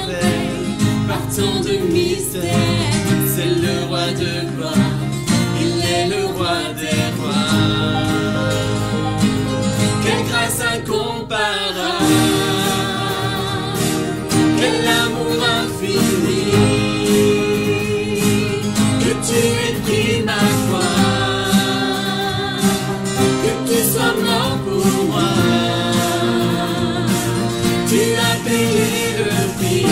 merveilles, par tant de mystères. C'est le roi de gloire, il est le roi des rois. Quelle grâce incomparable, quel amour infini, que tu aies pris ma croix, que tu sois mort pour moi. Tu as payé le prix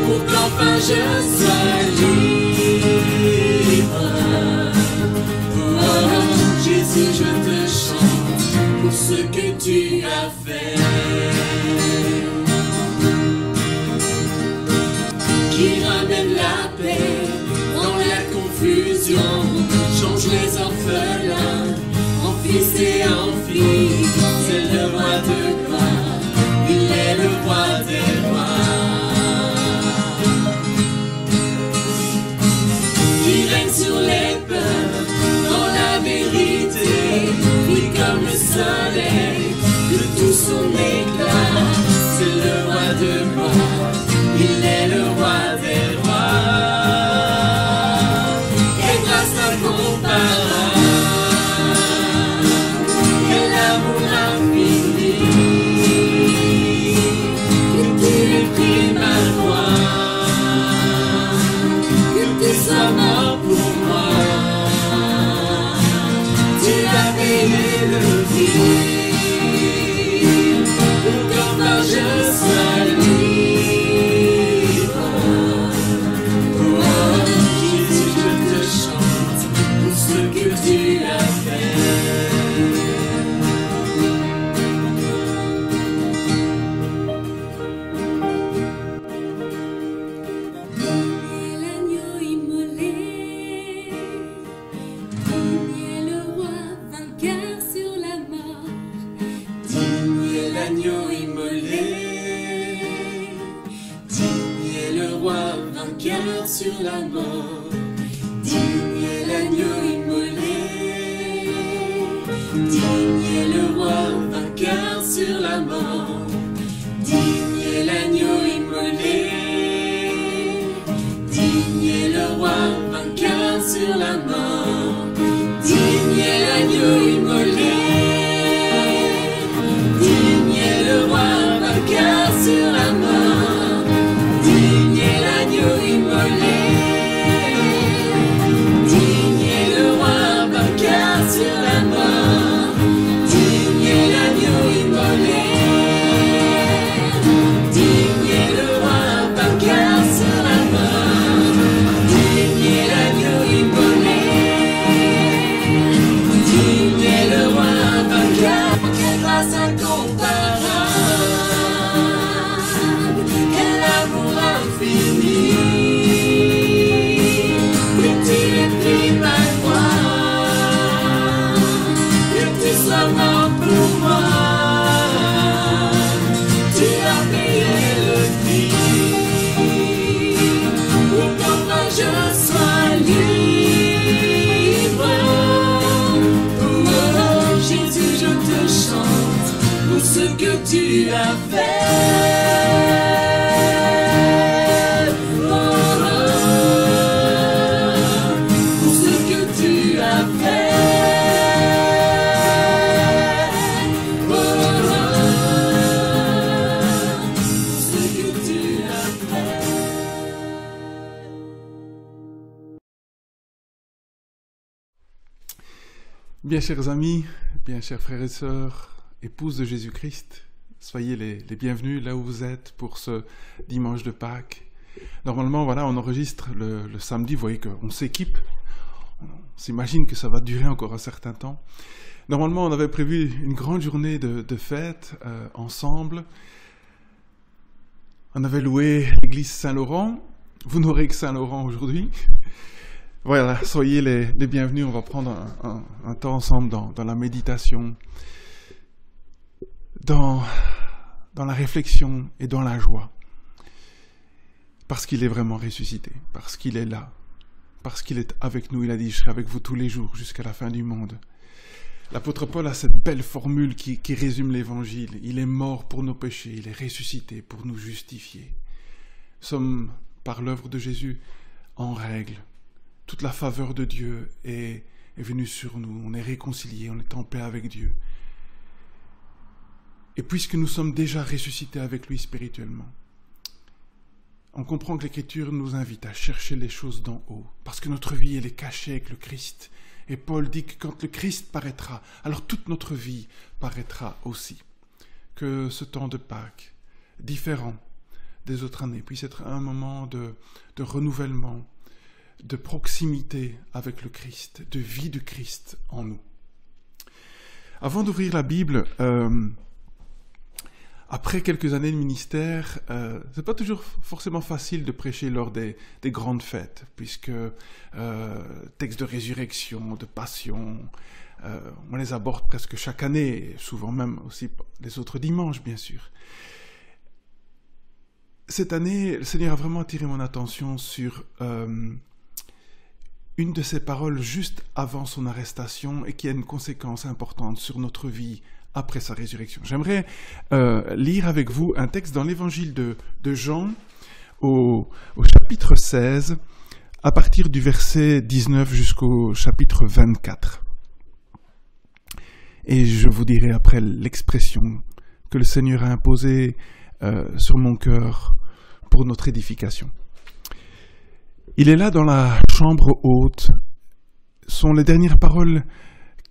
pour qu'enfin je sois libre. Oh, Jésus, je te chante pour ce que tu as fait. Qui ramène la paix dans la confusion, change les orphelins en fils et en filles. C'est le roi de gloire, il est le roi des rois. Qui règne sur les peuples dans la vérité, brille comme le soleil de tout son éclat. C'est le roi de gloire, il est le roi des rois. Quelle grâce incomparable, quel amour infini, que tu aies pris ma croix, que tu sois mort pour moi. Tu as payé le prix pour qu'enfin je sois libre. Oh, Jésus, je te chante pour ce que tu as fait. L'agneau immolé, digne est le roi vainqueur sur la mort. Digne est l'agneau immolé, digne est le roi vainqueur sur la mort. Digne est l'agneau immolé, digne est le roi vainqueur sur la mort. Digne est l'agneau immolé, digne est le roi vainqueur sur la mort. Digne est l'agneau immolé, digne est le roi vainqueur sur la mort. Digne est l'agneau immolé, digne est le roi vainqueur sur la mort. Digne est l'agneau immolé, digne est le roi vainqueur sur la mort. Digne est l'agneau immolé, digne est le roi vainqueur. Quelle grâce incomparable, quel amour infini, que tu aies pris ma croix, que tu sois mort pour moi. Tu as payé le prix pour qu'enfin je sois libre. Oh, Jésus, je te chante pour ce que tu as fait. Oh, pour ce que tu as fait. Oh, pour ce que tu as fait. Bien chers amis, bien chers frères et sœurs, épouses de Jésus-Christ, soyez les bienvenus là où vous êtes pour ce dimanche de Pâques. Normalement, voilà, on enregistre le samedi, vous voyez qu'on s'équipe, on s'imagine que ça va durer encore un certain temps. Normalement, on avait prévu une grande journée de fête ensemble. On avait loué l'église Saint-Laurent. Vous n'aurez que Saint-Laurent aujourd'hui. Voilà, soyez les bienvenus. On va prendre un temps ensemble dans la méditation, dans la réflexion et dans la joie. Parce qu'il est vraiment ressuscité, parce qu'il est là, parce qu'il est avec nous. Il a dit, je serai avec vous tous les jours jusqu'à la fin du monde. L'apôtre Paul a cette belle formule qui résume l'évangile. Il est mort pour nos péchés, il est ressuscité pour nous justifier. Nous sommes, par l'œuvre de Jésus, en règle. Toute la faveur de Dieu est venue sur nous. On est réconciliés, on est en paix avec Dieu. Et puisque nous sommes déjà ressuscités avec lui spirituellement, on comprend que l'Écriture nous invite à chercher les choses d'en haut, parce que notre vie, elle est cachée avec le Christ. Et Paul dit que quand le Christ paraîtra, alors toute notre vie paraîtra aussi. Que ce temps de Pâques, différent des autres années, puisse être un moment de renouvellement, de proximité avec le Christ, de vie du Christ en nous. Avant d'ouvrir la Bible, après quelques années de ministère, c'est pas toujours forcément facile de prêcher lors des grandes fêtes, puisque textes de résurrection, de passion, on les aborde presque chaque année, souvent même aussi les autres dimanches, bien sûr. Cette année, le Seigneur a vraiment attiré mon attention sur une de ses paroles juste avant son arrestation et qui a une conséquence importante sur notre vie après sa résurrection. J'aimerais lire avec vous un texte dans l'évangile de Jean au chapitre 16, à partir du verset 19 jusqu'au chapitre 24. Et je vous dirai après l'expression que le Seigneur a imposée sur mon cœur pour notre édification. Il est là dans la chambre haute, sont les dernières paroles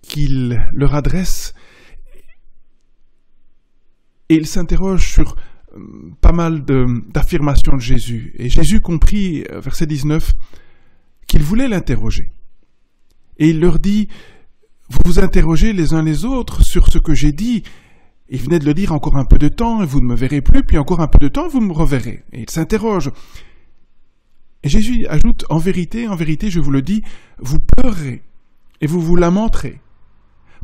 qu'il leur adresse. Et il s'interroge sur pas mal d'affirmations de Jésus. Et Jésus comprit, verset 19, qu'il voulait l'interroger. Et il leur dit, vous vous interrogez les uns les autres sur ce que j'ai dit. Il venait de le dire encore un peu de temps, et vous ne me verrez plus, puis encore un peu de temps, et vous me reverrez. Et il s'interroge. Et Jésus ajoute, en vérité, je vous le dis, vous pleurerez, et vous vous lamenterez,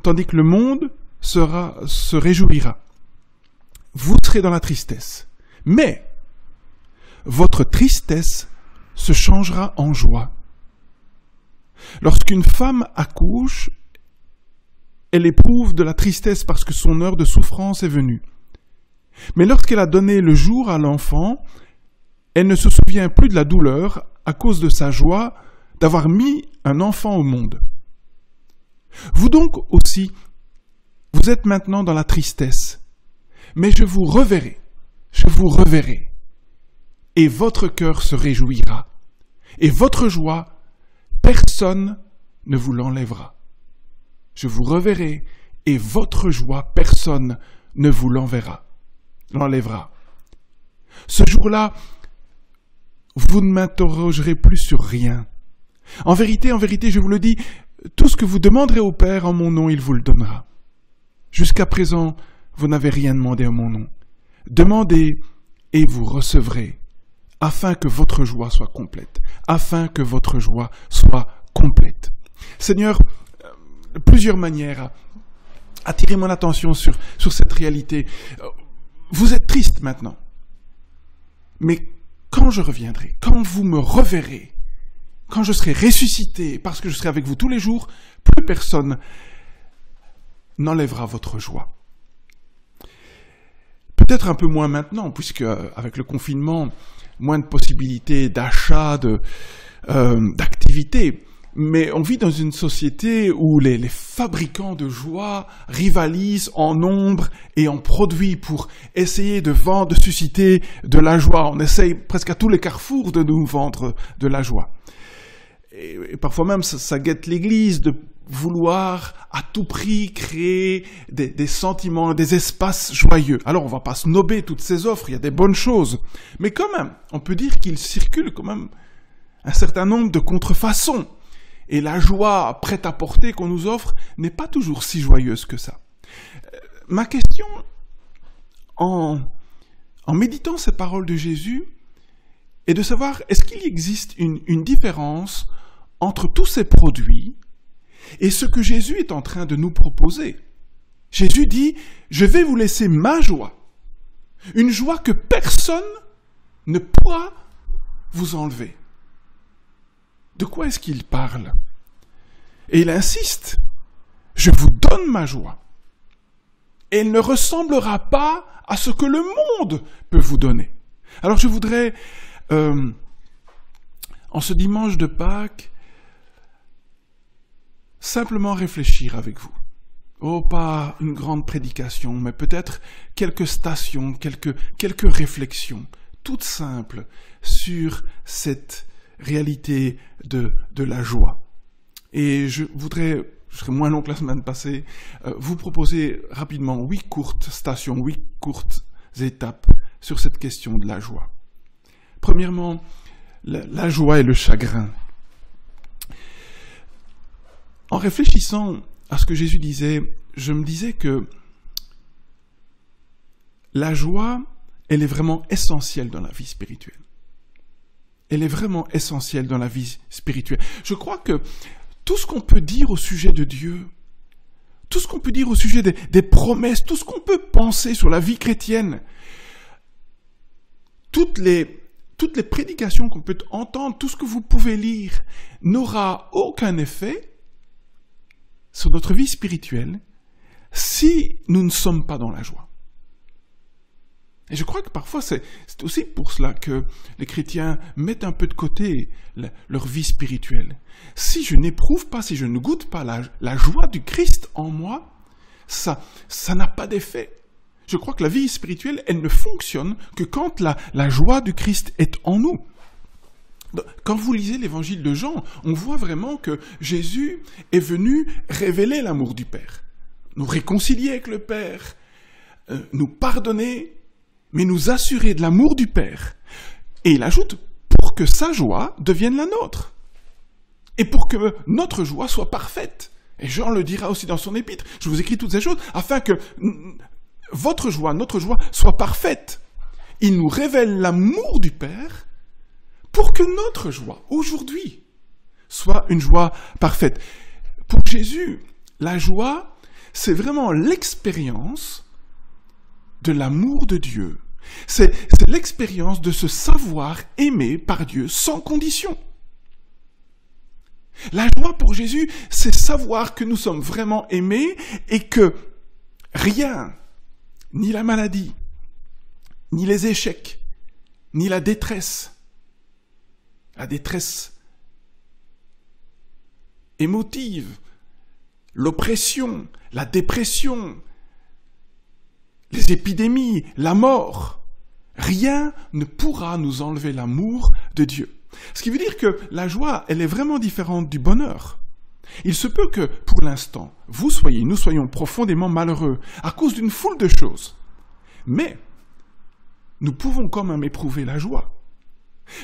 tandis que le monde se réjouira. Vous serez dans la tristesse. Mais votre tristesse se changera en joie. Lorsqu'une femme accouche, elle éprouve de la tristesse parce que son heure de souffrance est venue. Mais lorsqu'elle a donné le jour à l'enfant, elle ne se souvient plus de la douleur à cause de sa joie d'avoir mis un enfant au monde. Vous donc aussi, vous êtes maintenant dans la tristesse. Mais je vous reverrai, et votre cœur se réjouira, et votre joie, personne ne vous l'enlèvera. Je vous reverrai, et votre joie, personne ne vous l'enlèvera. Ce jour-là, vous ne m'interrogerez plus sur rien. En vérité, je vous le dis, tout ce que vous demanderez au Père en mon nom, il vous le donnera. Jusqu'à présent, vous n'avez rien demandé en mon nom. Demandez et vous recevrez, afin que votre joie soit complète. Seigneur, plusieurs manières à attirer mon attention sur cette réalité. Vous êtes triste maintenant. Mais quand je reviendrai, quand vous me reverrez, quand je serai ressuscité, parce que je serai avec vous tous les jours, plus personne n'enlèvera votre joie. Peut-être un peu moins maintenant, puisque avec le confinement, moins de possibilités d'achat, d'activité. Mais on vit dans une société où les fabricants de joie rivalisent en nombre et en produits pour essayer de vendre, de susciter de la joie. On essaye presque à tous les carrefours de nous vendre de la joie. Et parfois même, ça guette l'Église de vouloir à tout prix créer des sentiments, des espaces joyeux. Alors on ne va pas snober toutes ces offres, il y a des bonnes choses. Mais quand même, on peut dire qu'il circule quand même un certain nombre de contrefaçons. Et la joie prête-à-porter qu'on nous offre n'est pas toujours si joyeuse que ça. Ma question, en méditant ces paroles de Jésus, est de savoir, est-ce qu'il existe une différence entre tous ces produits et ce que Jésus est en train de nous proposer? Jésus dit, je vais vous laisser ma joie, une joie que personne ne pourra vous enlever. De quoi est-ce qu'il parle? Et il insiste. je vous donne ma joie. Et elle ne ressemblera pas à ce que le monde peut vous donner. Alors je voudrais, en ce dimanche de Pâques, simplement réfléchir avec vous. Oh, pas une grande prédication, mais peut-être quelques stations, quelques réflexions, toutes simples, sur cette réalité de la joie. Et je serai moins long que la semaine passée, vous proposer rapidement 8 courtes stations, 8 courtes étapes sur cette question de la joie. Premièrement, la joie et le chagrin. En réfléchissant à ce que Jésus disait, je me disais que la joie, elle est vraiment essentielle dans la vie spirituelle. Elle est vraiment essentielle dans la vie spirituelle. Je crois que tout ce qu'on peut dire au sujet de Dieu, tout ce qu'on peut dire au sujet des promesses, tout ce qu'on peut penser sur la vie chrétienne, toutes les prédications qu'on peut entendre, tout ce que vous pouvez lire, n'aura aucun effet sur notre vie spirituelle si nous ne sommes pas dans la joie. Et je crois que parfois c'est aussi pour cela que les chrétiens mettent un peu de côté leur vie spirituelle. Si je n'éprouve pas, si je ne goûte pas la joie du Christ en moi, ça n'a pas d'effet. Je crois que la vie spirituelle, elle ne fonctionne que quand la joie du Christ est en nous. Quand vous lisez l'évangile de Jean, on voit vraiment que Jésus est venu révéler l'amour du Père, nous réconcilier avec le Père, nous pardonner, mais nous assurer de l'amour du Père. Et il ajoute, pour que sa joie devienne la nôtre, et pour que notre joie soit parfaite. Et Jean le dira aussi dans son épître, je vous écris toutes ces choses, afin que votre joie, notre joie, soit parfaite. Il nous révèle l'amour du Père, pour que notre joie, aujourd'hui, soit une joie parfaite. Pour Jésus, la joie, c'est vraiment l'expérience de l'amour de Dieu. C'est l'expérience de se savoir aimé par Dieu sans condition. La joie pour Jésus, c'est savoir que nous sommes vraiment aimés et que rien, ni la maladie, ni les échecs, ni la détresse émotive, l'oppression, la dépression, les épidémies, la mort, rien ne pourra nous enlever l'amour de Dieu. Ce qui veut dire que la joie, elle est vraiment différente du bonheur. Il se peut que, pour l'instant, nous soyons profondément malheureux à cause d'une foule de choses. Mais nous pouvons quand même éprouver la joie.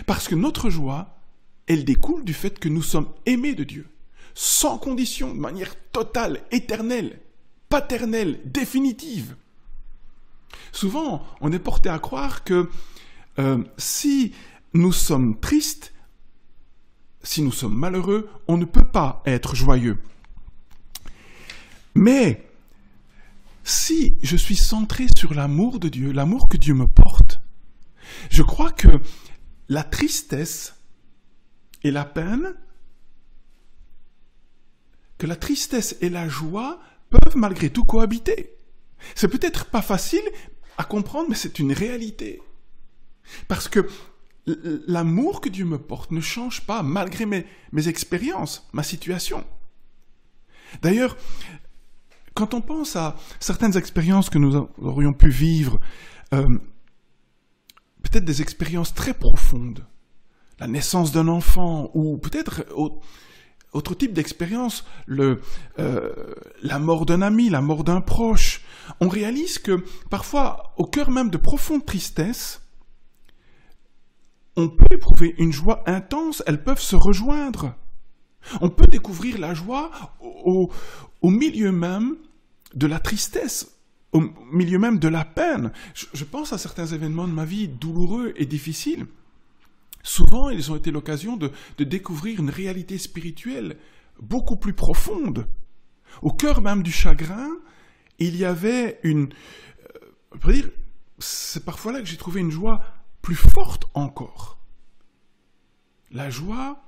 Parce que notre joie, elle découle du fait que nous sommes aimés de Dieu, sans condition, de manière totale, éternelle, paternelle, définitive. Souvent, on est porté à croire que si nous sommes tristes, si nous sommes malheureux, on ne peut pas être joyeux. Mais si je suis centré sur l'amour de Dieu, l'amour que Dieu me porte, je crois que la tristesse et la peine, que la tristesse et la joie peuvent malgré tout cohabiter. C'est peut-être pas facile à comprendre, mais c'est une réalité. Parce que l'amour que Dieu me porte ne change pas malgré mes expériences, ma situation. D'ailleurs, quand on pense à certaines expériences que nous aurions pu vivre, peut-être des expériences très profondes, la naissance d'un enfant, ou peut-être autre type d'expérience, la mort d'un ami, la mort d'un proche, on réalise que parfois, au cœur même de profonde tristesse, on peut éprouver une joie intense, elles peuvent se rejoindre. On peut découvrir la joie au milieu même de la tristesse, au milieu même de la peine. Je pense à certains événements de ma vie douloureux et difficiles. Souvent, ils ont été l'occasion de découvrir une réalité spirituelle beaucoup plus profonde. Au cœur même du chagrin, il y avait c'est parfois là que j'ai trouvé une joie plus forte encore. La joie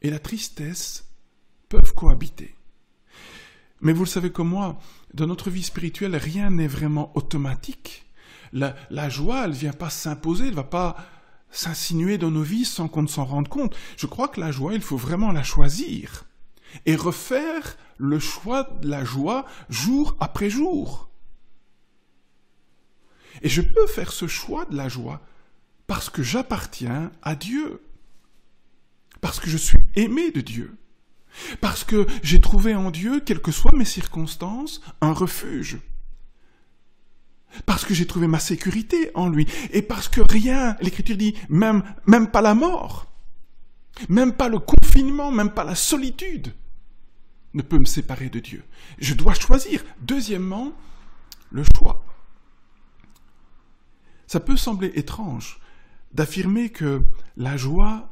et la tristesse peuvent cohabiter. Mais vous le savez comme moi, dans notre vie spirituelle, rien n'est vraiment automatique. La joie, elle ne vient pas s'imposer, elle ne va pas s'insinuer dans nos vies sans qu'on ne s'en rende compte. Je crois que la joie, il faut vraiment la choisir et refaire le choix de la joie jour après jour. Et je peux faire ce choix de la joie parce que j'appartiens à Dieu, parce que je suis aimé de Dieu, parce que j'ai trouvé en Dieu, quelles que soient mes circonstances, un refuge, parce que j'ai trouvé ma sécurité en lui, et parce que rien, l'Écriture dit, même pas la mort, même pas le confinement, même pas la solitude, ne peut me séparer de Dieu. Je dois choisir. Deuxièmement, le choix. Ça peut sembler étrange d'affirmer que la joie,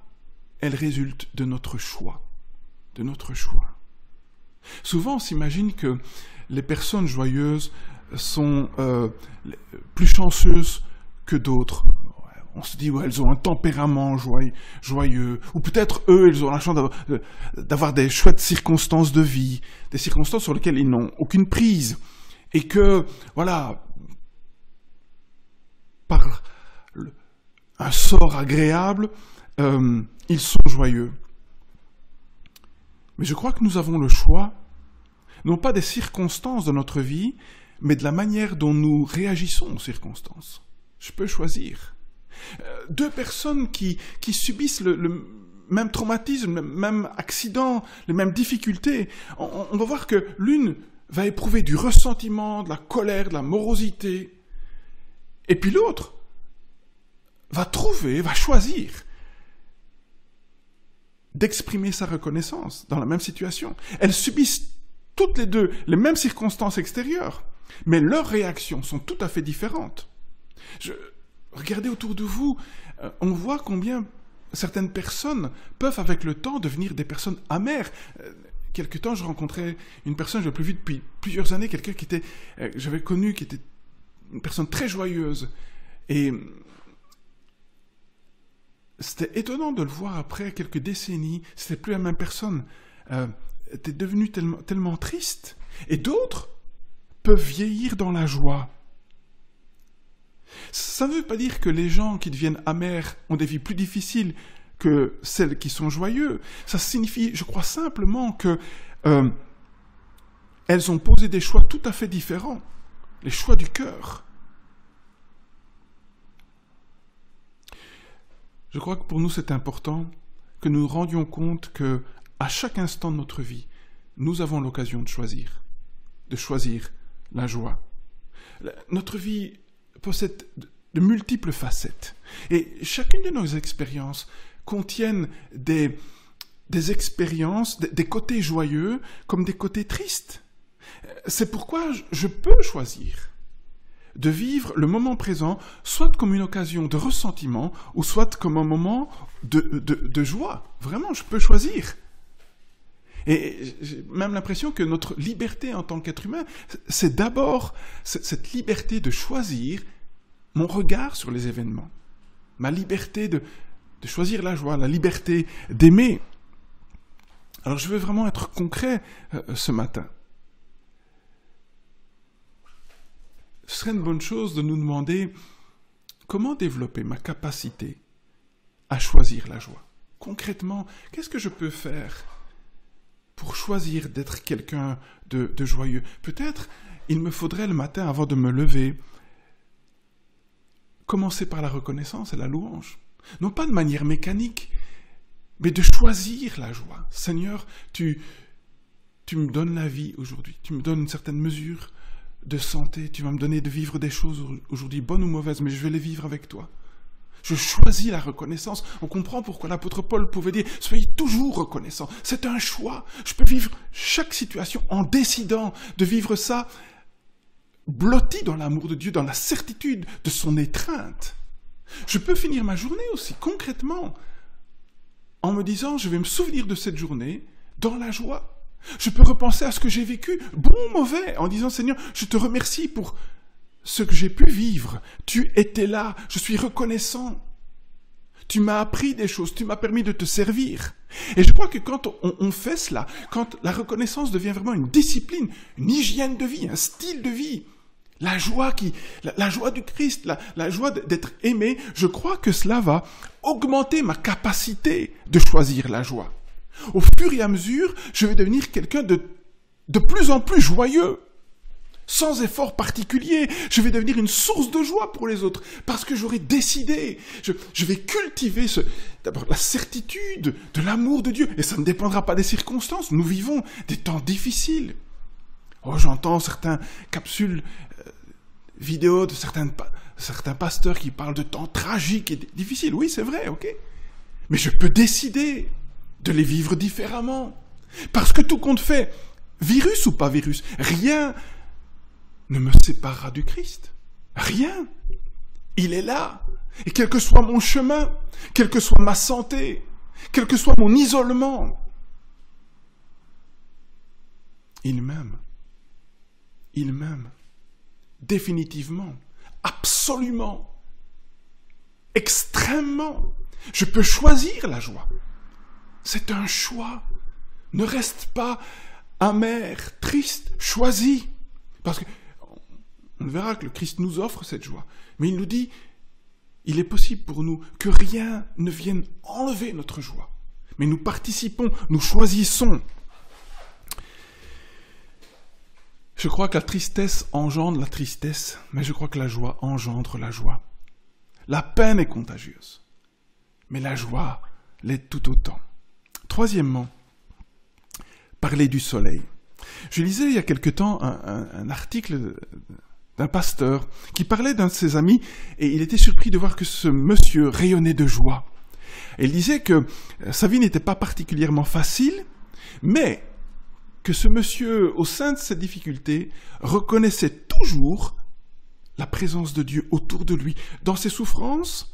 elle résulte de notre choix. De notre choix. Souvent, on s'imagine que les personnes joyeuses sont plus chanceuses que d'autres. On se dit, ouais, elles ont un tempérament joyeux. Ou peut-être, eux, ils ont la chance d'avoir des chouettes circonstances de vie, des circonstances sur lesquelles ils n'ont aucune prise. Et que, voilà, par un sort agréable, ils sont joyeux. Mais je crois que nous avons le choix, non pas des circonstances de notre vie, mais de la manière dont nous réagissons aux circonstances. Je peux choisir. Deux personnes qui subissent le même traumatisme, le même accident, les mêmes difficultés, on va voir que l'une va éprouver du ressentiment, de la colère, de la morosité, et puis l'autre va choisir d'exprimer sa reconnaissance dans la même situation. Elles subissent toutes les deux les mêmes circonstances extérieures, mais leurs réactions sont tout à fait différentes. Regardez autour de vous, on voit combien certaines personnes peuvent avec le temps devenir des personnes amères. Quelque temps, je rencontrais une personne, je l'ai plus vue depuis plusieurs années, quelqu'un j'avais connu, qui était une personne très joyeuse. Et c'était étonnant de le voir après quelques décennies, c'était plus la même personne. Était devenu tellement triste. Et d'autres peuvent vieillir dans la joie. Ça ne veut pas dire que les gens qui deviennent amers ont des vies plus difficiles que celles qui sont joyeux. Ça signifie, je crois simplement que elles ont posé des choix tout à fait différents, les choix du cœur. Je crois que pour nous c'est important que nous nous rendions compte que à chaque instant de notre vie, nous avons l'occasion de choisir la joie. Notre vie possède de multiples facettes. Et chacune de nos expériences contiennent des expériences, des côtés joyeux comme des côtés tristes. C'est pourquoi je peux choisir de vivre le moment présent, soit comme une occasion de ressentiment, ou soit comme un moment de joie. Vraiment, je peux choisir. Et j'ai même l'impression que notre liberté en tant qu'être humain, c'est d'abord cette liberté de choisir mon regard sur les événements, ma liberté de choisir la joie, la liberté d'aimer. Alors je veux vraiment être concret ce matin. Ce serait une bonne chose de nous demander comment développer ma capacité à choisir la joie. Concrètement, qu'est-ce que je peux faire pour choisir d'être quelqu'un de joyeux? Peut-être il me faudrait le matin, avant de me lever, commencer par la reconnaissance et la louange. Non pas de manière mécanique, mais de choisir la joie. Seigneur, tu me donnes la vie aujourd'hui, tu me donnes une certaine mesure de santé, tu vas me donner de vivre des choses aujourd'hui, bonnes ou mauvaises, mais je vais les vivre avec toi. Je choisis la reconnaissance. On comprend pourquoi l'apôtre Paul pouvait dire « Soyez toujours reconnaissants ». C'est un choix. Je peux vivre chaque situation en décidant de vivre ça blotti dans l'amour de Dieu, dans la certitude de son étreinte. Je peux finir ma journée aussi, concrètement, en me disant « Je vais me souvenir de cette journée dans la joie ». Je peux repenser à ce que j'ai vécu, bon ou mauvais, en disant « Seigneur, je te remercie pour ce que j'ai pu vivre. Tu étais là, je suis reconnaissant. tu m'as appris des choses, tu m'as permis de te servir. Et je crois que quand on fait cela, quand la reconnaissance devient vraiment une discipline, une hygiène de vie, un style de vie, la joie du Christ, la joie d'être aimé, je crois que cela va augmenter ma capacité de choisir la joie. Au fur et à mesure, je vais devenir quelqu'un de plus en plus joyeux. Sans effort particulier, je vais devenir une source de joie pour les autres, parce que j'aurai décidé, je vais cultiver d'abord la certitude de l'amour de Dieu, et ça ne dépendra pas des circonstances, nous vivons des temps difficiles. Oh, j'entends certaines capsules vidéo de certains pasteurs qui parlent de temps tragiques et difficiles, oui c'est vrai, ok, mais je peux décider de les vivre différemment, parce que tout compte fait, virus ou pas virus, rien ne me séparera du Christ. Rien. Il est là. Et quel que soit mon chemin, quelle que soit ma santé, quel que soit mon isolement, il m'aime. Il m'aime. Définitivement. Absolument. Extrêmement. Je peux choisir la joie. C'est un choix. Ne reste pas amer, triste, choisis. Parce que on verra que le Christ nous offre cette joie. Mais il nous dit, il est possible pour nous que rien ne vienne enlever notre joie. Mais nous participons, nous choisissons. Je crois que la tristesse engendre la tristesse, mais je crois que la joie engendre la joie. La peine est contagieuse, mais la joie l'est tout autant. Troisièmement, parler du soleil. Je lisais il y a quelque temps un article d'un pasteur qui parlait d'un de ses amis et il était surpris de voir que ce monsieur rayonnait de joie. Et il disait que sa vie n'était pas particulièrement facile, mais que ce monsieur, au sein de ses difficultés, reconnaissait toujours la présence de Dieu autour de lui, dans ses souffrances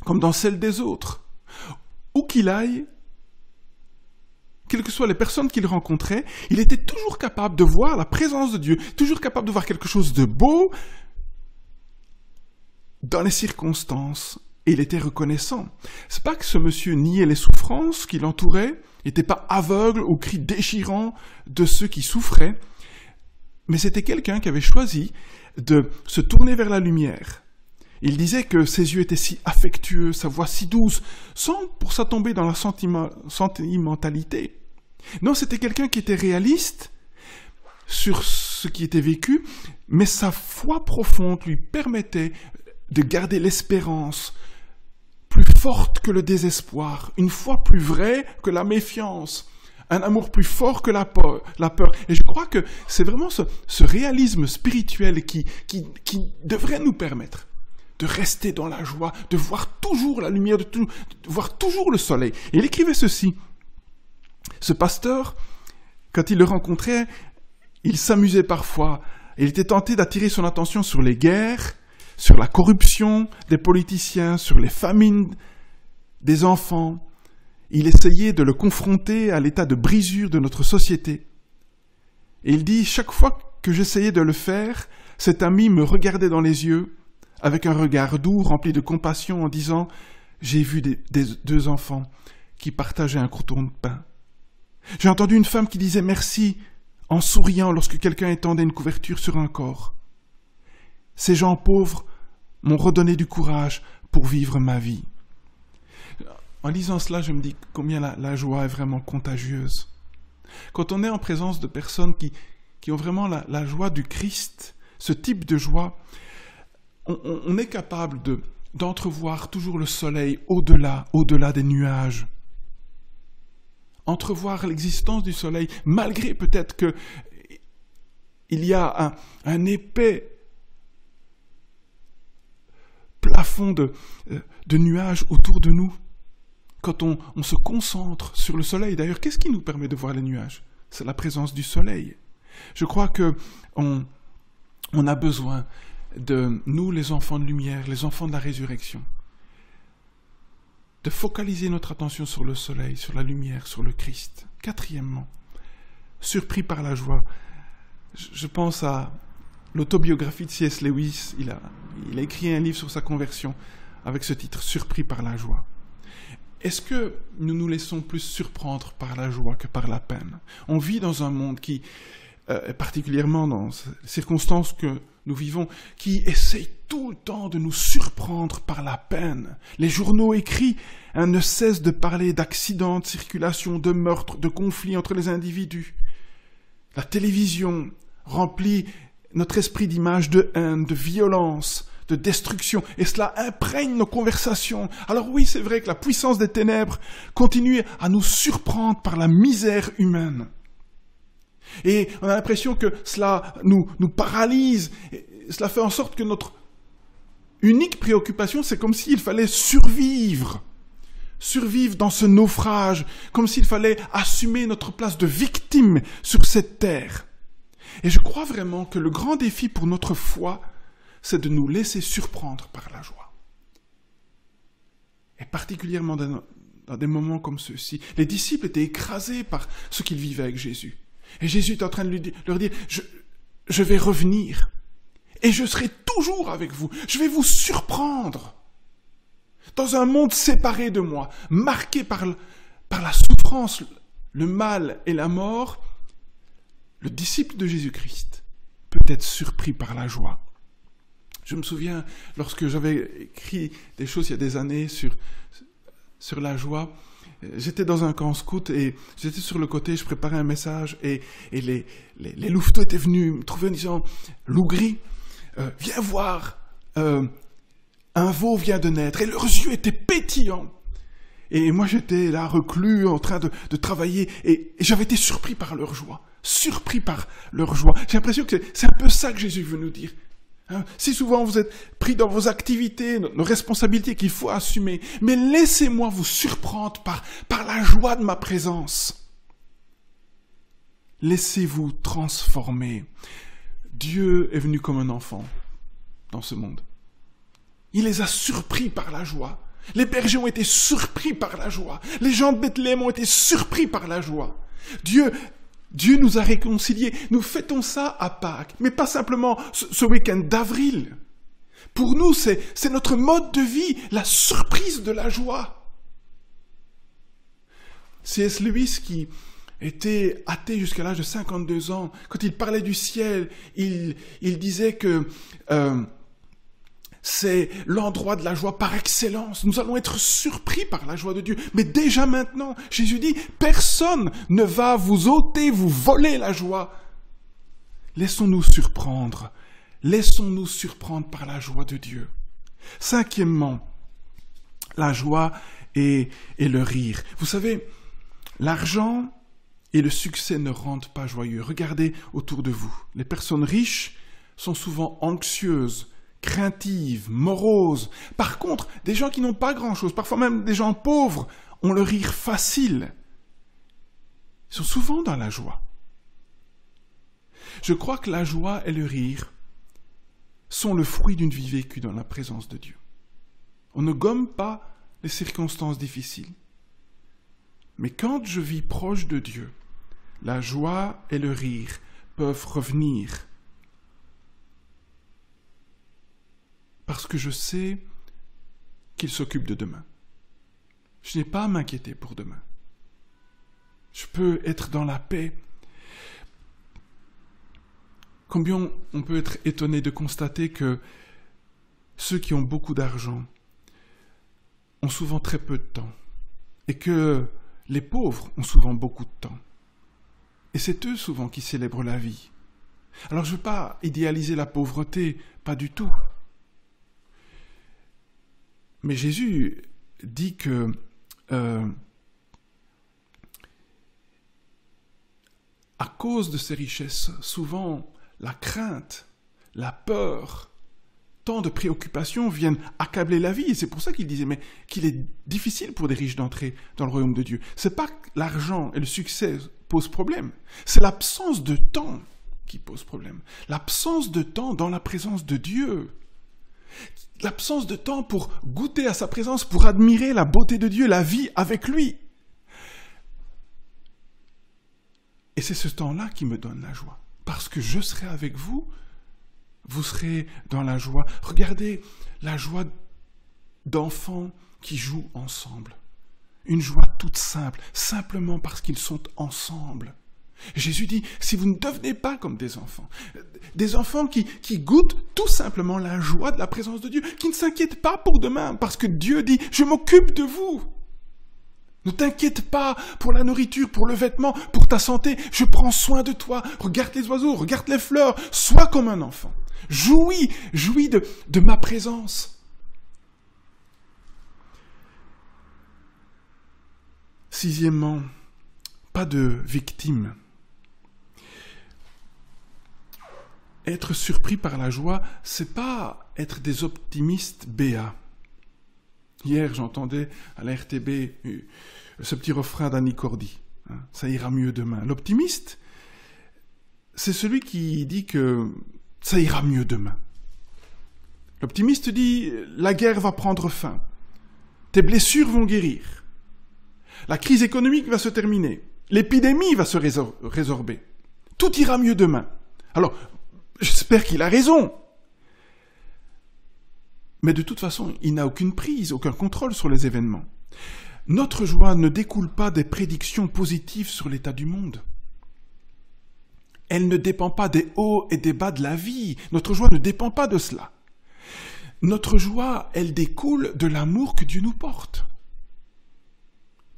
comme dans celles des autres. Où qu'il aille, quelles que soient les personnes qu'il rencontrait, il était toujours capable de voir la présence de Dieu, toujours capable de voir quelque chose de beau dans les circonstances. Et il était reconnaissant. C'est pas que ce monsieur niait les souffrances qui l'entouraient, n'était pas aveugle aux cris déchirants de ceux qui souffraient, mais c'était quelqu'un qui avait choisi de se tourner vers la lumière. Il disait que ses yeux étaient si affectueux, sa voix si douce, sans pour ça tomber dans la sentimentalité. Non, c'était quelqu'un qui était réaliste sur ce qui était vécu, mais sa foi profonde lui permettait de garder l'espérance plus forte que le désespoir, une foi plus vraie que la méfiance, un amour plus fort que la peur. Et je crois que c'est vraiment ce réalisme spirituel qui devrait nous permettre de rester dans la joie, de voir toujours la lumière, de voir toujours le soleil. Et il écrivait ceci. Ce pasteur, quand il le rencontrait, il s'amusait parfois. Il était tenté d'attirer son attention sur les guerres, sur la corruption des politiciens, sur les famines des enfants. Il essayait de le confronter à l'état de brisure de notre société. Et il dit, chaque fois que j'essayais de le faire, cet ami me regardait dans les yeux, avec un regard doux, rempli de compassion, en disant « J'ai vu deux enfants qui partageaient un croûton de pain. J'ai entendu une femme qui disait merci en souriant lorsque quelqu'un étendait une couverture sur un corps. Ces gens pauvres m'ont redonné du courage pour vivre ma vie. » En lisant cela, je me dis combien la joie est vraiment contagieuse. Quand on est en présence de personnes qui ont vraiment la joie du Christ, ce type de joie, on est capable d'entrevoir toujours le soleil au-delà des nuages. Entrevoir l'existence du soleil, malgré peut-être qu'il y a un épais plafond de nuages autour de nous. Quand on se concentre sur le soleil, d'ailleurs, qu'est-ce qui nous permet de voir les nuages? C'est la présence du soleil. Je crois qu'on a besoin de nous, les enfants de lumière, les enfants de la résurrection, de focaliser notre attention sur le soleil, sur la lumière, sur le Christ. Quatrièmement, surpris par la joie, je pense à l'autobiographie de C.S. Lewis. Il a écrit un livre sur sa conversion. avec ce titre, Surpris par la joie. Est-ce que nous nous laissons plus surprendre par la joie que par la peine? On vit dans un monde qui, particulièrement dans les circonstances que nous vivons, qui essaye tout le temps de nous surprendre par la peine. Les journaux écrits ne cessent de parler d'accidents, de circulation, de meurtres, de conflits entre les individus. La télévision remplit notre esprit d'images de haine, de violence, de destruction, et cela imprègne nos conversations. Alors oui, c'est vrai que la puissance des ténèbres continue à nous surprendre par la misère humaine. Et on a l'impression que cela nous paralyse, et cela fait en sorte que notre unique préoccupation, c'est comme s'il fallait survivre dans ce naufrage, comme s'il fallait assumer notre place de victime sur cette terre. Et je crois vraiment que le grand défi pour notre foi, c'est de nous laisser surprendre par la joie. Et particulièrement dans des moments comme ceux-ci, les disciples étaient écrasés par ce qu'ils vivaient avec Jésus. Et Jésus est en train de leur dire, je vais revenir, et je serai toujours avec vous, je vais vous surprendre. Dans un monde séparé de moi, marqué par la souffrance, le mal et la mort, le disciple de Jésus-Christ peut être surpris par la joie. Je me souviens, lorsque j'avais écrit des choses il y a des années sur la joie, j'étais dans un camp scout et j'étais sur le côté, je préparais un message et les louveteaux étaient venus me trouver en disant « Lougri, viens voir, un veau vient de naître » et leurs yeux étaient pétillants. Et moi j'étais là reclus en train de travailler et j'avais été surpris par leur joie. Surpris par leur joie. J'ai l'impression que c'est un peu ça que Jésus veut nous dire. Si souvent vous êtes pris dans vos activités, nos responsabilités qu'il faut assumer, mais laissez-moi vous surprendre par la joie de ma présence. Laissez-vous transformer. Dieu est venu comme un enfant dans ce monde. Il les a surpris par la joie. Les bergers ont été surpris par la joie. Les gens de Bethléem ont été surpris par la joie. Dieu nous a réconciliés. Nous fêtons ça à Pâques, mais pas simplement ce week-end d'avril. Pour nous, c'est notre mode de vie, la surprise de la joie. C.S. Lewis, qui était athée jusqu'à l'âge de 52 ans, quand il parlait du ciel, il disait que c'est l'endroit de la joie par excellence. Nous allons être surpris par la joie de Dieu. Mais déjà maintenant, Jésus dit, personne ne va vous ôter, vous voler la joie. Laissons-nous surprendre. Laissons-nous surprendre par la joie de Dieu. Cinquièmement, la joie et le rire. Vous savez, l'argent et le succès ne rendent pas joyeux. Regardez autour de vous. Les personnes riches sont souvent anxieuses, craintives, moroses. Par contre, des gens qui n'ont pas grand-chose, parfois même des gens pauvres, ont le rire facile. Ils sont souvent dans la joie. Je crois que la joie et le rire sont le fruit d'une vie vécue dans la présence de Dieu. On ne gomme pas les circonstances difficiles. Mais quand je vis proche de Dieu, la joie et le rire peuvent revenir. Parce que je sais qu'il s'occupe de demain. Je n'ai pas à m'inquiéter pour demain. Je peux être dans la paix. Combien on peut être étonné de constater que ceux qui ont beaucoup d'argent ont souvent très peu de temps et que les pauvres ont souvent beaucoup de temps. Et c'est eux souvent qui célèbrent la vie. Alors je ne veux pas idéaliser la pauvreté, pas du tout. Mais Jésus dit que à cause de ces richesses, souvent la crainte, la peur, tant de préoccupations viennent accabler la vie. Et c'est pour ça qu'il disait mais qu'il est difficile pour des riches d'entrer dans le royaume de Dieu. C'est pas que l'argent et le succès posent problème, c'est l'absence de temps qui pose problème. L'absence de temps dans la présence de Dieu. L'absence de temps pour goûter à sa présence, pour admirer la beauté de Dieu, la vie avec lui. Et c'est ce temps-là qui me donne la joie. Parce que je serai avec vous, vous serez dans la joie. Regardez la joie d'enfants qui jouent ensemble. Une joie toute simple, simplement parce qu'ils sont ensemble. Jésus dit, si vous ne devenez pas comme des enfants qui goûtent tout simplement la joie de la présence de Dieu, qui ne s'inquiètent pas pour demain, parce que Dieu dit, je m'occupe de vous. Ne t'inquiète pas pour la nourriture, pour le vêtement, pour ta santé, je prends soin de toi. Regarde les oiseaux, regarde les fleurs, sois comme un enfant. Jouis de ma présence. Sixièmement, pas de victime. Être surpris par la joie, c'est pas être des optimistes béats. Hier, j'entendais à la RTB ce petit refrain d'Annie Cordy. Ça ira mieux demain. L'optimiste, c'est celui qui dit que ça ira mieux demain. L'optimiste dit, la guerre va prendre fin. Tes blessures vont guérir. La crise économique va se terminer. L'épidémie va se résorber. Tout ira mieux demain. Alors, j'espère qu'il a raison. Mais de toute façon, il n'a aucune prise, aucun contrôle sur les événements. Notre joie ne découle pas des prédictions positives sur l'état du monde. Elle ne dépend pas des hauts et des bas de la vie. Notre joie ne dépend pas de cela. Notre joie, elle découle de l'amour que Dieu nous porte.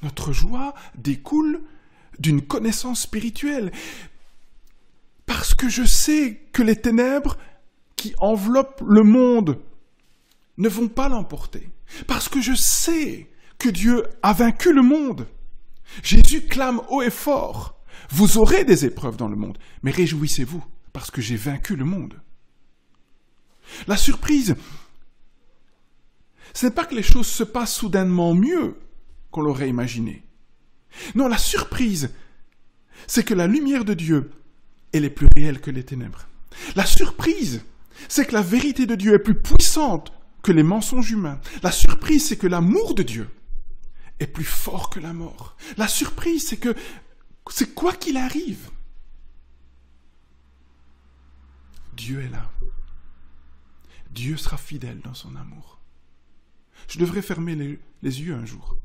Notre joie découle d'une connaissance spirituelle. Parce que je sais que les ténèbres qui enveloppent le monde ne vont pas l'emporter. Parce que je sais que Dieu a vaincu le monde. Jésus clame haut et fort, vous aurez des épreuves dans le monde, mais réjouissez-vous, parce que j'ai vaincu le monde. La surprise, ce n'est pas que les choses se passent soudainement mieux qu'on l'aurait imaginé. Non, la surprise, c'est que la lumière de Dieu, elle est plus réelle que les ténèbres. La surprise, c'est que la vérité de Dieu est plus puissante que les mensonges humains. La surprise, c'est que l'amour de Dieu est plus fort que la mort. La surprise, c'est que c'est quoi qu'il arrive, Dieu est là. Dieu sera fidèle dans son amour. Je devrais fermer les yeux un jour.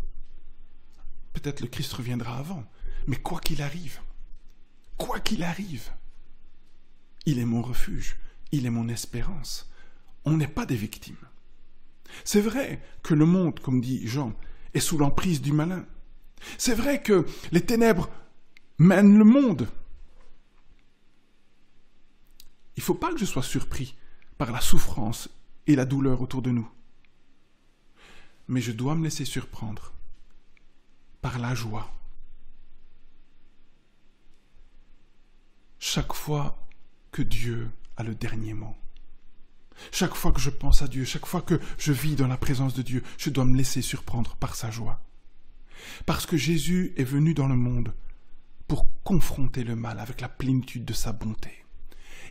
Peut-être le Christ reviendra avant. Mais quoi qu'il arrive, il est mon refuge, il est mon espérance. On n'est pas des victimes. C'est vrai que le monde, comme dit Jean, est sous l'emprise du malin. C'est vrai que les ténèbres mènent le monde. Il ne faut pas que je sois surpris par la souffrance et la douleur autour de nous. Mais je dois me laisser surprendre par la joie. Chaque fois que Dieu a le dernier mot, chaque fois que je pense à Dieu, chaque fois que je vis dans la présence de Dieu, je dois me laisser surprendre par sa joie. Parce que Jésus est venu dans le monde pour confronter le mal avec la plénitude de sa bonté.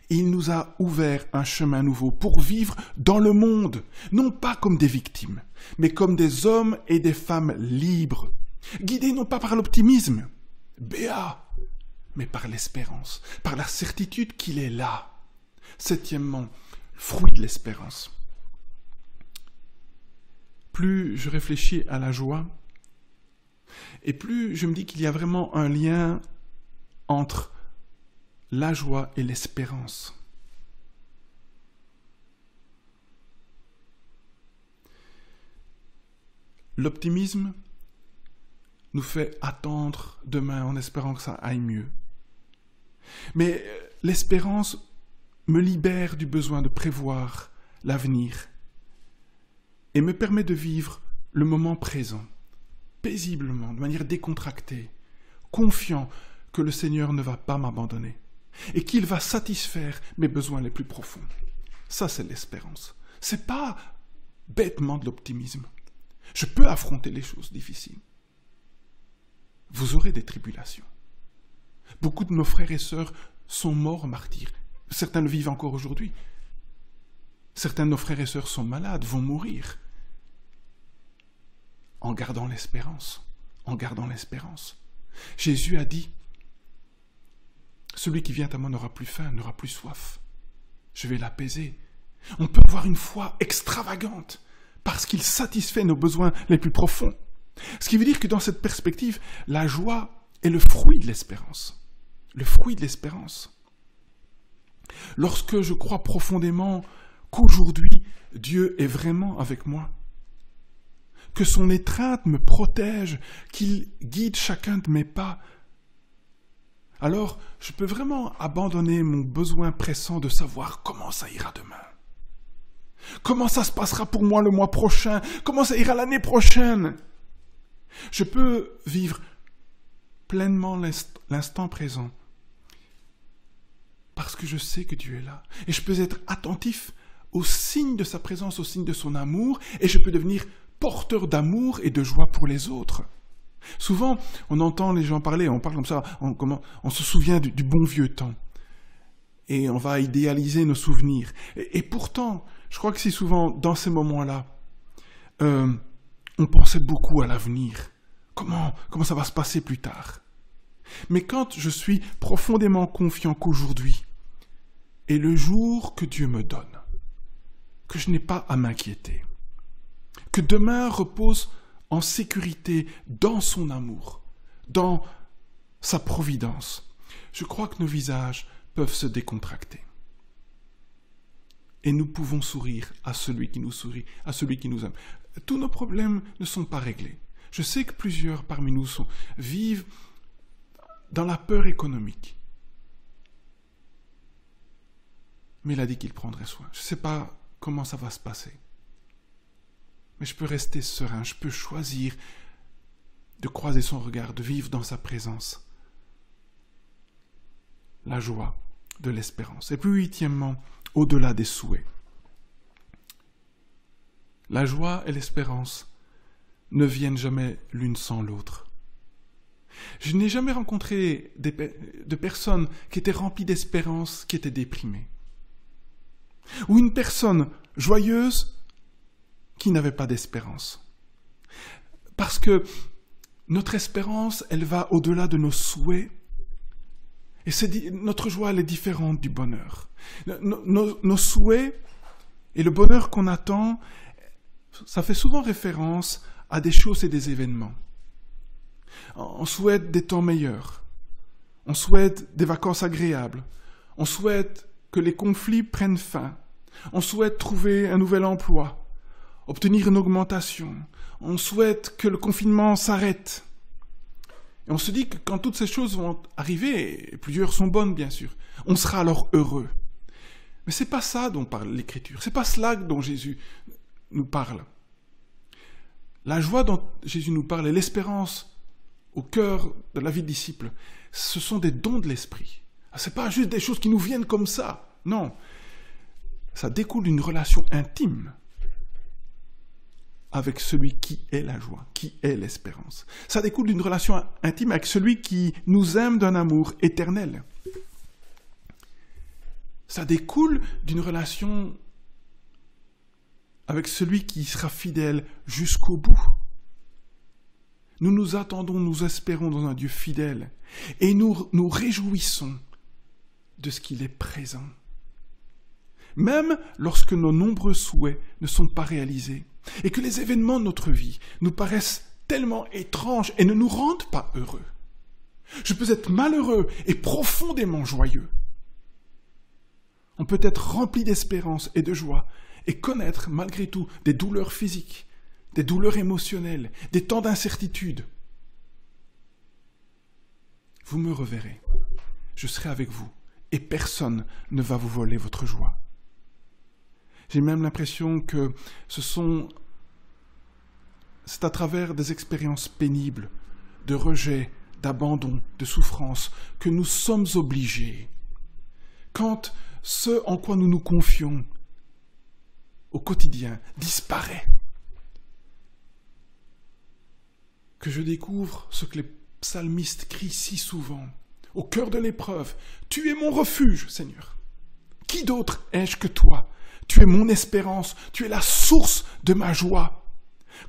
Il nous a ouvert un chemin nouveau pour vivre dans le monde, non pas comme des victimes, mais comme des hommes et des femmes libres, guidés non pas par l'optimisme, béat, mais par l'espérance, par la certitude qu'il est là. Septièmement, fruit de l'espérance. Plus je réfléchis à la joie, et plus je me dis qu'il y a vraiment un lien entre la joie et l'espérance. L'optimisme nous fait attendre demain en espérant que ça aille mieux. Mais l'espérance me libère du besoin de prévoir l'avenir et me permet de vivre le moment présent, paisiblement, de manière décontractée, confiant que le Seigneur ne va pas m'abandonner et qu'il va satisfaire mes besoins les plus profonds. Ça, c'est l'espérance. C'est pas bêtement de l'optimisme. Je peux affronter les choses difficiles. Vous aurez des tribulations. Beaucoup de nos frères et sœurs sont morts martyrs. Certains le vivent encore aujourd'hui. Certains de nos frères et sœurs sont malades, vont mourir. En gardant l'espérance. En gardant l'espérance. Jésus a dit, celui qui vient à moi n'aura plus faim, n'aura plus soif. Je vais l'apaiser. On peut avoir une foi extravagante, parce qu'il satisfait nos besoins les plus profonds. Ce qui veut dire que dans cette perspective, la joie est le fruit de l'espérance. Le fruit de l'espérance. Lorsque je crois profondément qu'aujourd'hui, Dieu est vraiment avec moi, que son étreinte me protège, qu'il guide chacun de mes pas, alors je peux vraiment abandonner mon besoin pressant de savoir comment ça ira demain. Comment ça se passera pour moi le mois prochain? Comment ça ira l'année prochaine? Je peux vivre pleinement l'instant présent parce que je sais que Dieu est là. Et je peux être attentif aux signes de sa présence, aux signes de son amour, et je peux devenir porteur d'amour et de joie pour les autres. Souvent, on entend les gens parler, on parle comme ça, on se souvient du bon vieux temps. Et on va idéaliser nos souvenirs. Et pourtant, je crois que si souvent, dans ces moments-là, on pensait beaucoup à l'avenir. Comment ça va se passer plus tard? Mais quand je suis profondément confiant qu'aujourd'hui est le jour que Dieu me donne, que je n'ai pas à m'inquiéter, que demain repose en sécurité dans son amour, dans sa providence, je crois que nos visages peuvent se décontracter. Et nous pouvons sourire à celui qui nous sourit, à celui qui nous aime. Tous nos problèmes ne sont pas réglés. Je sais que plusieurs parmi nous vivent dans la peur économique. Mais il a dit qu'il prendrait soin. Je ne sais pas comment ça va se passer. Mais je peux rester serein, je peux choisir de croiser son regard, de vivre dans sa présence. La joie de l'espérance. Et puis huitièmement, au-delà des souhaits. La joie et l'espérance ne viennent jamais l'une sans l'autre. Je n'ai jamais rencontré de personnes qui étaient remplies d'espérance, qui étaient déprimées. Ou une personne joyeuse qui n'avait pas d'espérance. Parce que notre espérance, elle va au-delà de nos souhaits. Et notre joie, elle est différente du bonheur. Nos souhaits et le bonheur qu'on attend, ça fait souvent référence à des choses et des événements. On souhaite des temps meilleurs. On souhaite des vacances agréables. On souhaite que les conflits prennent fin. On souhaite trouver un nouvel emploi, obtenir une augmentation. On souhaite que le confinement s'arrête. Et on se dit que quand toutes ces choses vont arriver, et plusieurs sont bonnes bien sûr, on sera alors heureux. Mais c'est pas ça dont parle l'Écriture. C'est pas cela dont Jésus nous parle. La joie dont Jésus nous parle et l'espérance au cœur de la vie de disciple, ce sont des dons de l'esprit. C'est pas juste des choses qui nous viennent comme ça. Non. Ça découle d'une relation intime avec celui qui est la joie, qui est l'espérance. Ça découle d'une relation intime avec celui qui nous aime d'un amour éternel. Ça découle d'une relation avec celui qui sera fidèle jusqu'au bout. Nous nous attendons, nous espérons dans un Dieu fidèle et nous nous réjouissons de ce qu'il est présent. Même lorsque nos nombreux souhaits ne sont pas réalisés et que les événements de notre vie nous paraissent tellement étranges et ne nous rendent pas heureux. Je peux être malheureux et profondément joyeux. On peut être rempli d'espérance et de joie et connaître malgré tout des douleurs physiques, des douleurs émotionnelles, des temps d'incertitude. Vous me reverrez, je serai avec vous et personne ne va vous voler votre joie. J'ai même l'impression que c'est à travers des expériences pénibles, de rejet, d'abandon, de souffrance, que nous sommes obligés. Quand ce en quoi nous nous confions au quotidien disparaît, que je découvre ce que les psalmistes crient si souvent, au cœur de l'épreuve, « Tu es mon refuge, Seigneur. Qui d'autre ai-je que toi ? Tu es mon espérance, tu es la source de ma joie. »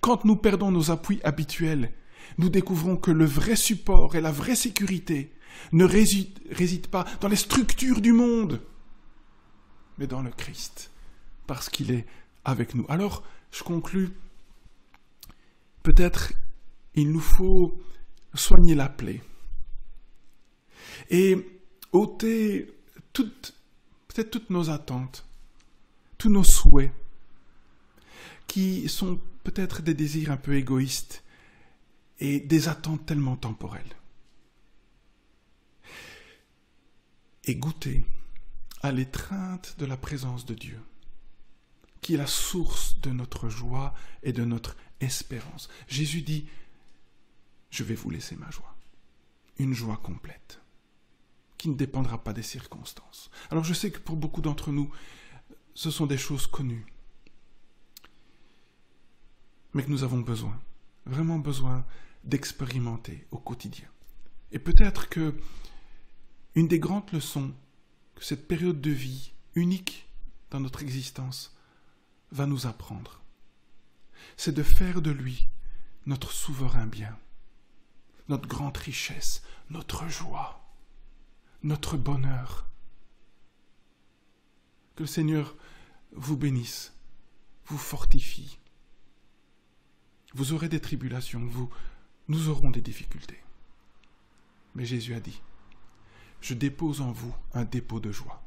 Quand nous perdons nos appuis habituels, nous découvrons que le vrai support et la vraie sécurité ne résident pas dans les structures du monde, mais dans le Christ, parce qu'il est avec nous. Alors, je conclus. Peut-être il nous faut soigner la plaie et ôter peut-être toutes nos attentes, tous nos souhaits, qui sont peut-être des désirs un peu égoïstes et des attentes tellement temporelles. Et goûter à l'étreinte de la présence de Dieu, qui est la source de notre joie et de notre espérance. Jésus dit, je vais vous laisser ma joie, une joie complète, qui ne dépendra pas des circonstances. Alors je sais que pour beaucoup d'entre nous, ce sont des choses connues, mais que nous avons besoin, vraiment besoin d'expérimenter au quotidien. Et peut-être que une des grandes leçons que cette période de vie unique dans notre existence va nous apprendre, c'est de faire de lui notre souverain bien, notre grande richesse, notre joie, notre bonheur. Que le Seigneur vous bénisse, vous fortifie. Vous aurez des tribulations, nous aurons des difficultés. Mais Jésus a dit, je dépose en vous un dépôt de joie.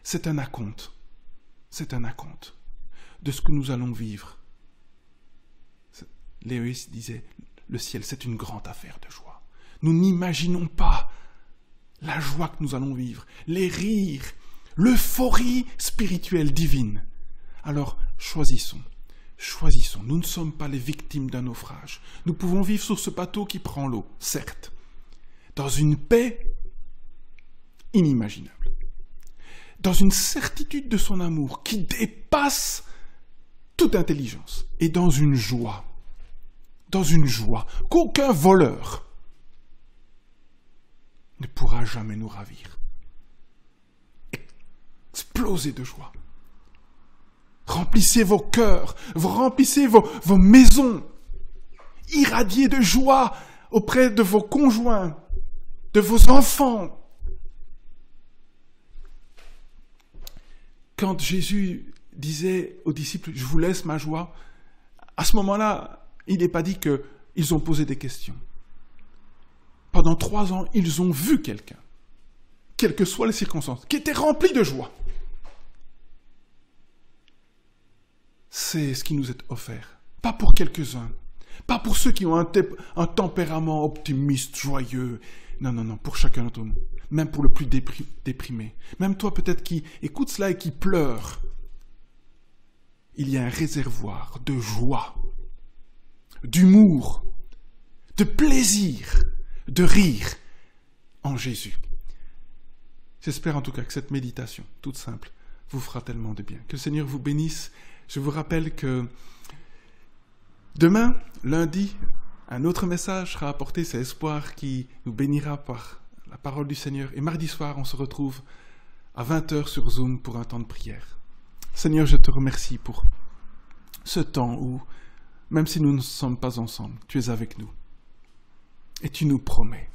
C'est un acompte de ce que nous allons vivre. Léoïs disait, le ciel, c'est une grande affaire de joie. Nous n'imaginons pas la joie que nous allons vivre, les rires, l'euphorie spirituelle divine. Alors, choisissons. Nous ne sommes pas les victimes d'un naufrage. Nous pouvons vivre sur ce bateau qui prend l'eau, certes, dans une paix inimaginable, dans une certitude de son amour qui dépasse toute intelligence, et dans une joie qu'aucun voleur ne pourra jamais nous ravir. Explosez de joie. Remplissez vos cœurs, remplissez vos maisons, irradiez de joie auprès de vos conjoints, de vos enfants. Quand Jésus disait aux disciples, je vous laisse ma joie, à ce moment-là, il n'est pas dit qu'ils ont posé des questions. Pendant 3 ans, ils ont vu quelqu'un, quelles que soient les circonstances, qui était rempli de joie. C'est ce qui nous est offert. Pas pour quelques-uns. Pas pour ceux qui ont un tempérament optimiste, joyeux. Non, pour chacun d'entre nous. Même pour le plus déprimé. Même toi peut-être qui écoute cela et qui pleure. Il y a un réservoir de joie, d'humour, de plaisir, de rire en Jésus. J'espère en tout cas que cette méditation, toute simple, vous fera tellement de bien. Que le Seigneur vous bénisse. Je vous rappelle que demain, lundi, un autre message sera apporté, c'est Espoir qui nous bénira par la parole du Seigneur. Et mardi soir, on se retrouve à 20h sur Zoom pour un temps de prière. Seigneur, je te remercie pour ce temps où, même si nous ne sommes pas ensemble, tu es avec nous. Et tu nous promets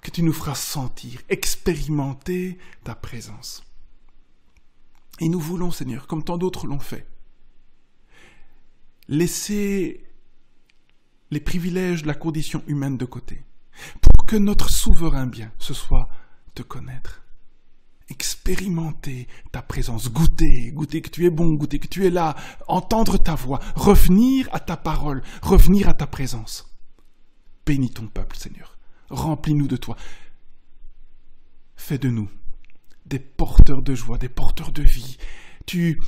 que tu nous feras sentir, expérimenter ta présence. Et nous voulons, Seigneur, comme tant d'autres l'ont fait, laisser les privilèges de la condition humaine de côté, pour que notre souverain bien, ce soit te connaître, expérimenter ta présence, goûter que tu es bon, goûter que tu es là, entendre ta voix, revenir à ta parole, revenir à ta présence. Bénis ton peuple, Seigneur, remplis-nous de toi, fais de nous des porteurs de joie, des porteurs de vie. Tu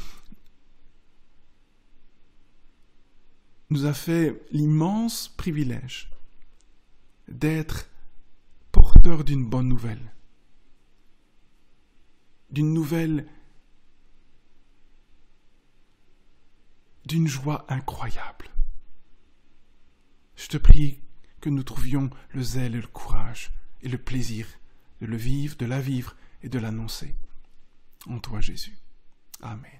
nous as fait l'immense privilège d'être porteurs d'une bonne nouvelle. D'une nouvelle, d'une joie incroyable. Je te prie que nous trouvions le zèle et le courage et le plaisir de le vivre, de la vivre et de l'annoncer. En toi, Jésus. Amen.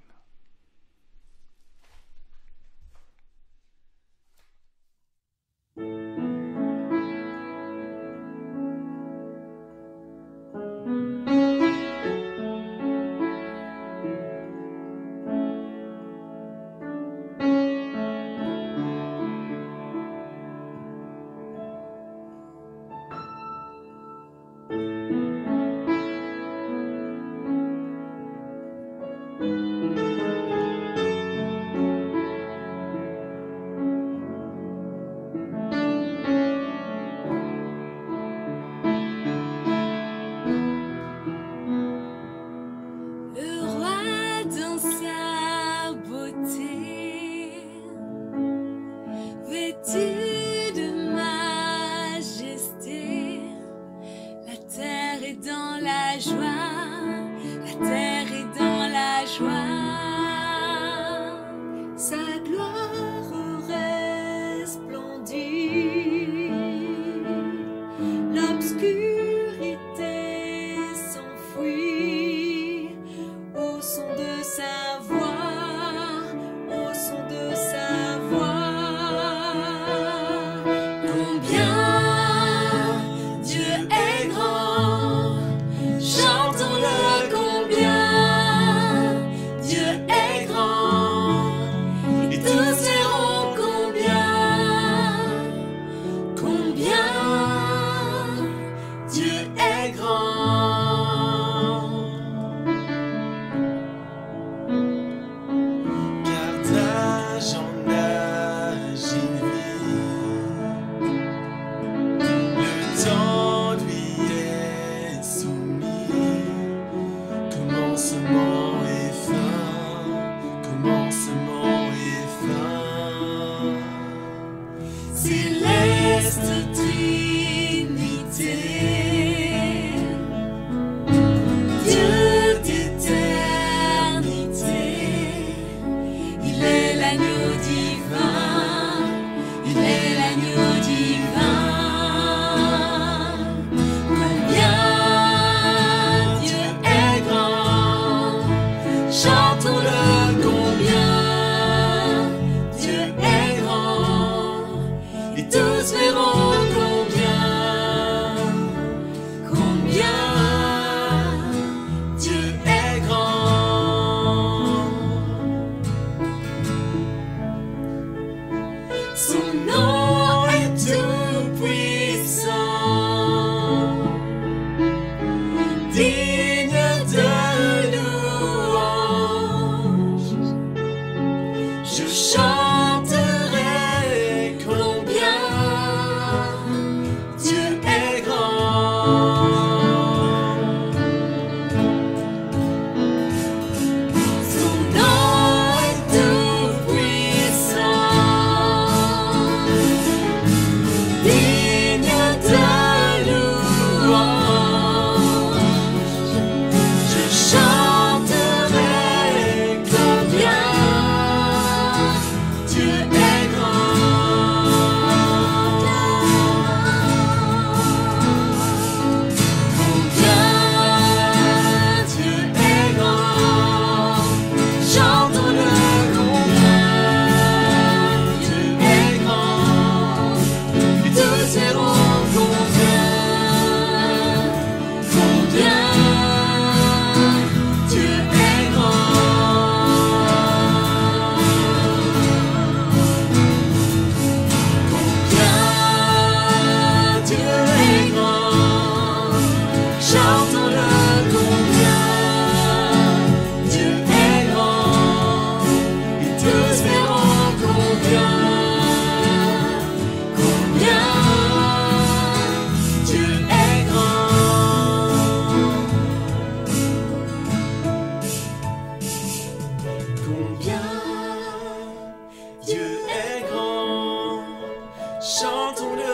tous verront combien Dieu est grand. Son nom est tout puissant, digne de louange. Je chanterai combien Dieu est grand. Son nom est tout puissant, digne de louange. Je chanterai combien Dieu est grand. Combien Dieu est grand. Chantons-le combien Dieu est grand. Et tous verront combien Dieu est grand. Combien Dieu est grand. Chantons-le combien Dieu est grand. Et tous verront combien Dieu est grand. Combien Dieu est grand. Chantons-le